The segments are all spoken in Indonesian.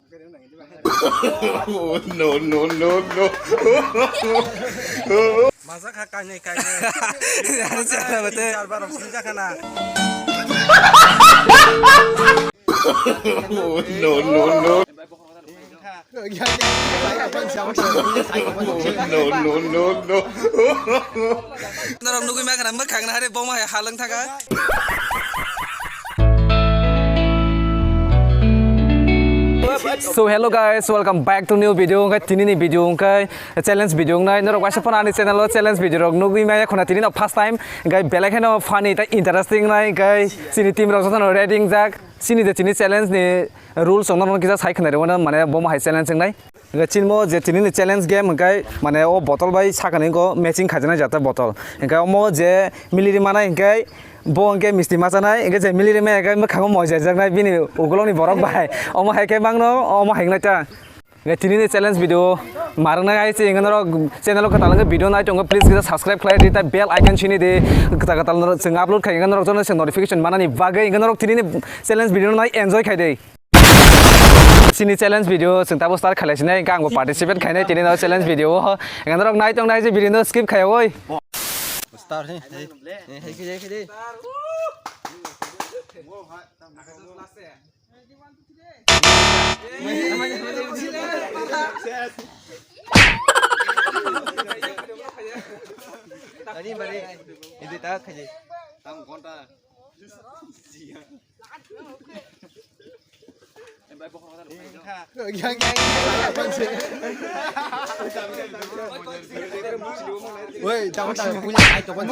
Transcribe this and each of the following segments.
No, no, no, no. Masa kakaknya kayaknya bar opsi kana. No, no, no. No, no, no, no. Naram nugui makana makhang na hare boma halang thaka. So hello guys, welcome back to new video. Ngai tini ni video ngai challenge video ngai norok wasa phone ani channel challenge video rok nugui mai khona tini no first time ngai belek heno funny ta interesting nai ngai sini team rok sono reading jak sini de tini challenge ni rules ong no kisa sai khna re mane boma hai challenge ngai ngai chinmo je tini ni challenge game ngai mane o bottle bai sakani ko matching khajana jata bottle ngai omo je miliri mana ngai bongke misti masanai engke je miliri me engke mokhango moja jaknai bini ugoloni borok bai omo haike bangno omo haiknai ta ngai tini ni challenge video marna gai se engano channel ko talang video nai tongo please kita subscribe khlai di ta bell icon chini de kata kata jeng upload khai engano jono se notification manani bagai engano tini ni challenge video nai enjoy khai dei sini challenge video sing tabo start khalai sinai engka angko participate khai nai tini no challenge video engano nai tong nai je video no skip khai oi Start ni. Hei kiri. Tadi balik. Itu tak kaji. Tang konta. Woi, jangan punya itu pun.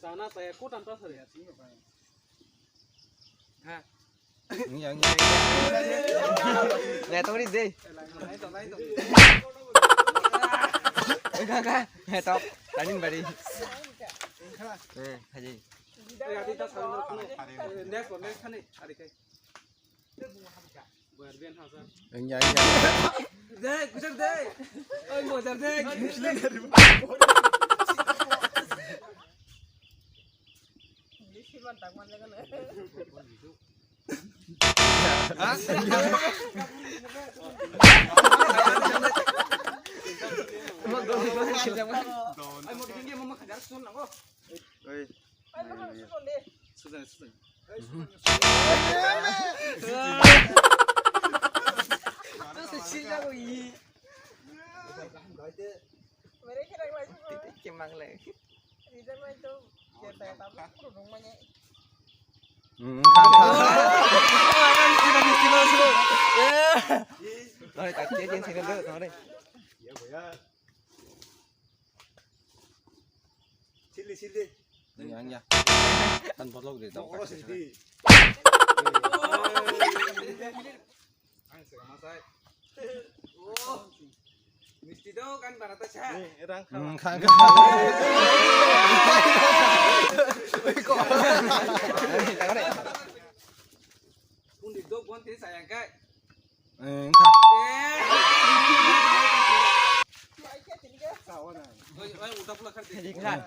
Sana saya ku tanpa saya sih. Ha. Yang. Lihat tadi deh. Kakak, top. Tanin bari. Haji. Yang. Deh, kucar deh. Oh, kucar deh. Rồi tạt trên xin được nó đây. Xin đi. Nhang nha. Tan botol để tao. Ang sama saya. Oh. Mesti dong kan barata cha. Nih, orang khang. Pun di dog pun tidak sayang kai. Khang. Oi, udah pula kan. Khang.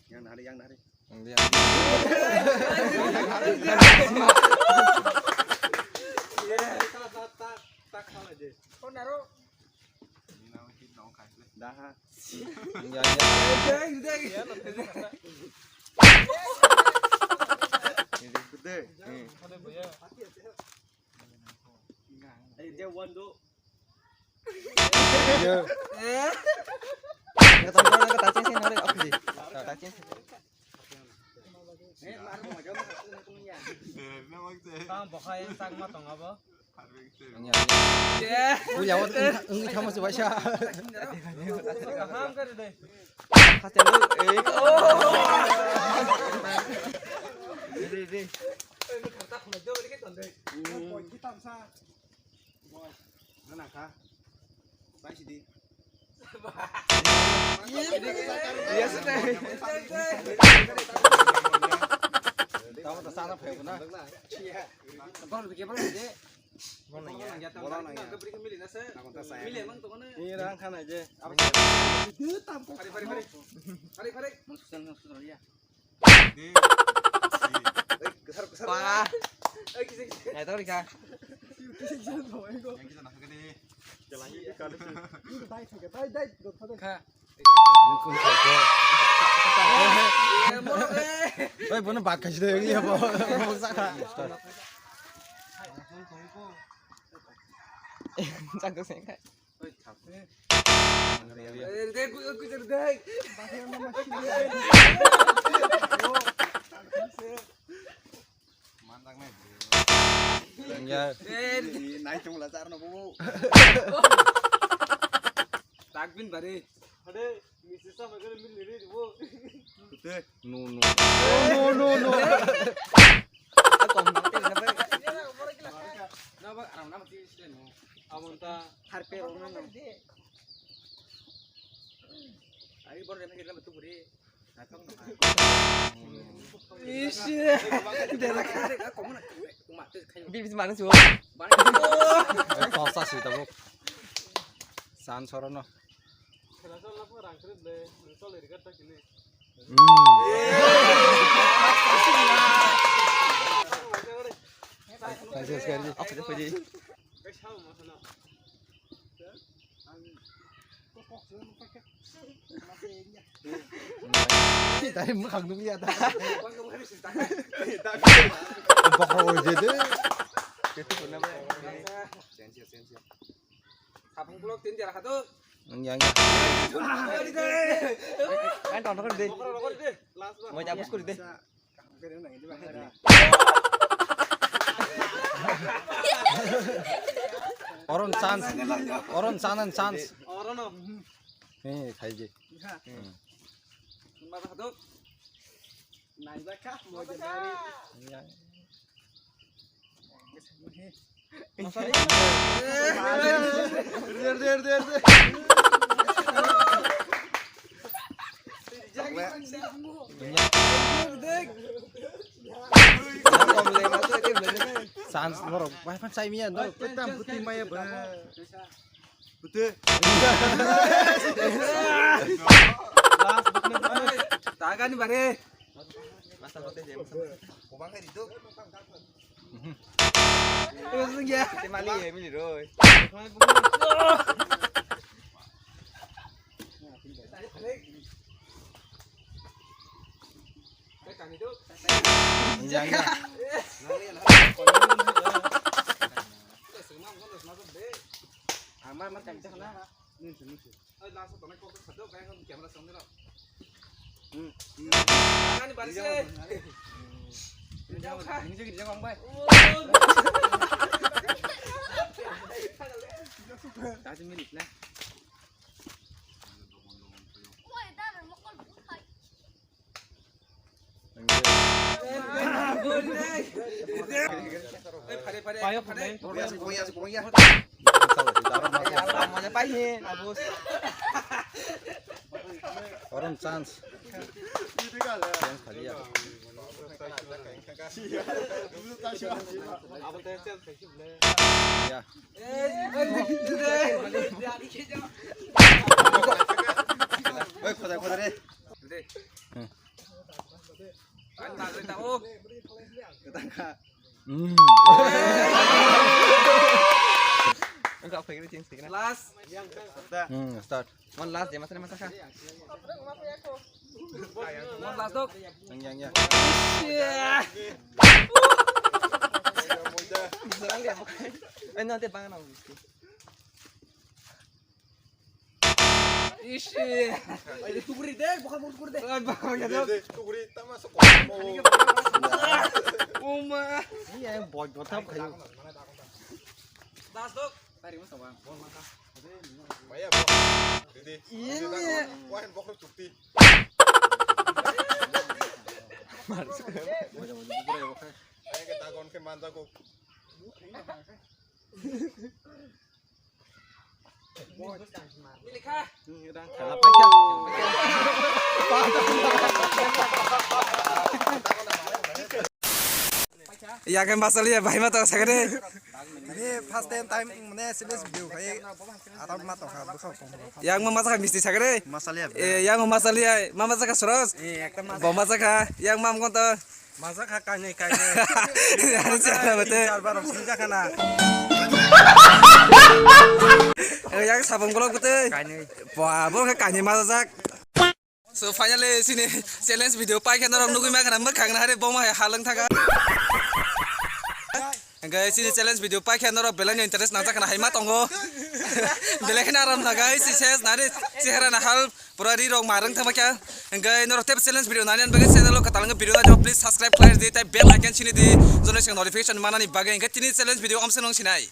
Yang nari. Yang dia. Tak kalah aja. Kau naruh. Ini nama kita dong kai. Dah. Ya. Udah. Ini gede. Ada boya. Dia wando. Ya. Nggak tahu kalau ketacin sih nari oke sih. Ketacin. Tang bokai tang matong apa? Ya. Punya waktu enggak kamu coba sih. Paham kan deh. Kasih lu. Oh. Ini. Kertas mejo ini kan deh. Poin kita sa. Boy. Mana kah? Baik sih. Iya sudah. Tahu tak salah apa na? Iya. Bang bikin apa ni? Ini orang kan aja. Oi, bener bagus deh ini apa? Cakep sih kan? Mantap nih. Ya. Naik cuma lacar nopo. Tagbin bare. Ade, misisa magana min niri bu. Betul. No. Ako mati na ba? Napa aram nama ti sila mo. Amunta harpe orang na. Ay bor na kita betul buri. Ish. Ako mo na. Bis mana sih? Tosa sih tahu. San sorono. Tadi makan dulu ya tadi. Pokok jadi. Itu benar benar. Sensi. Kapung pulau tinja satu. Yang. Kan tonton deh. Mau cabut kulit deh. Orang chance. Nih, खाइए. Mana satu? Naik bakah mau jadi. Sans norok, pan sai mia norok, petam putih maya ba. Betul. Tagan bare. Masa bote je. Kubang kai itu. Terus ya. Mali ya, mili rồi. Jangan. Aman macam sana. Langsung tanah kau satu kayak kan kamera sendiri lah. Jangan baris. Ini juga jangan baik. Kasih milik lah. Orang chance. Ya. Enggak pikir cing sih. Last. Start. One last dia masak kah? One last dok. Yang. Serang dia pakai. Nanti pangan aku. Ishi. Ay tuguri deh, bukan mau tuguri deh. Bukan ya dok. Tuguri tak masuk. Uma. Iya, boy botam kayu. Das dok. Tari mas bang. Maya bang. Iya. Wah, bokor cukti. Harus. Ayo kita kon ke mantap kok. Ini kah? Udah. Apa ya? Ya kan masalah bahaya mata sakit. Ini first time mana series video kayak Arab mata kan bukan. Yang memasak mesti sakit. Masalah Yang memasak mama masak suros. একটা Bom masak yang mam konto. মাজা খা কানে কানে Harus cara betul. চারবার সিজা খানা Yang sabun kolok betul. কানে Wah, boleh kanye masak. So finally sini challenge video pai kan orang nunggu makan mekang hari bom halang thaga. Guys, ini challenge video pai kan orang belanya interest nang kan hai matongo. Belakang aram na guys, ses nari cehara na hal purari rong marang thama kya. Guys, noro tep challenge video nani an bagai channel lo katalanga video na please subscribe, like di tai bell icon sini di notification mana ni bagai. Guys, ini challenge video om senong sinai.